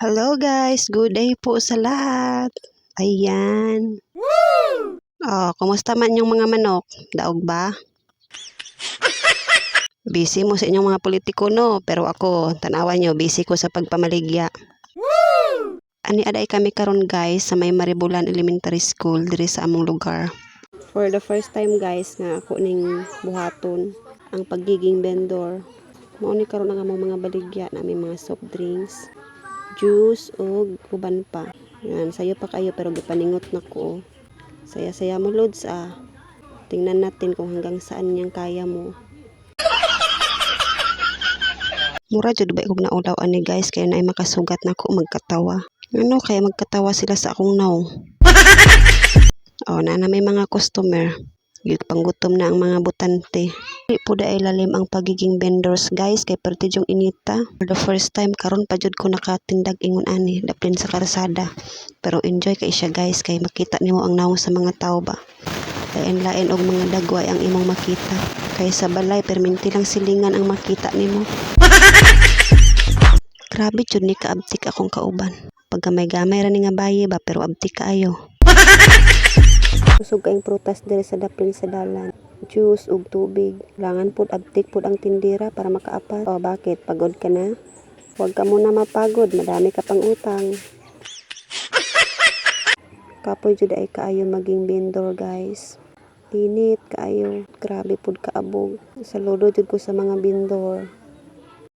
Hello guys, good day po sa lahat. Ayan. Oh, kumusta man yung mga manok? Daog ba? Busy mo sa inyong mga politiko no, pero ako, tanawan nyo, busy ko sa pagpamaligya. Ani aday kami karon guys sa may Maribulan Elementary School diri sa among lugar. For the first time guys nga ako ning buhaton ang pagiging vendor. Mao ni karon ang among mga baligya na may mga soft drinks, juice ug uban pa. Yan, sayo pa kayo pero gipaningot na ko. Saya-saya mo loads ah. Tingnan natin kung hanggang saan niyang kaya mo. Mura jud ba kog naulaw ani guys kaya naay makasugat na ko magkatawa. Ano kaya magkatawa sila sa akong naw. Oh, na may mga customer. Yung panggutom na ang mga butante. Di po ay lalim ang pagiging vendors guys kay perti yung inita. For the first time karon pa jud ko nakatindag ingon ani daplin sa karsada. Pero enjoy kay siya guys kay makita nimo ang naong sa mga tao ba. Lain-lain og mga dagway ang imong makita. Kay sa balay perminti lang silingan ang makita nimo. Grabe jud ni kaabtik akong kauban. Pagkamay-gamay ra ni nga baye ba pero abtik kaayo. Kusog kaing prutas diri sa daplin sa dalan. Juice ug tubig. Langan pud abtik pud ang tindera para makaapat. O bakit? Pagod ka na? Huwag ka muna mapagod. Madami ka pang utang. Kapoy jud ay kaayo maging vendor guys. Init kaayo. Grabe pud kaabog. Saludo jud ko sa mga vendor.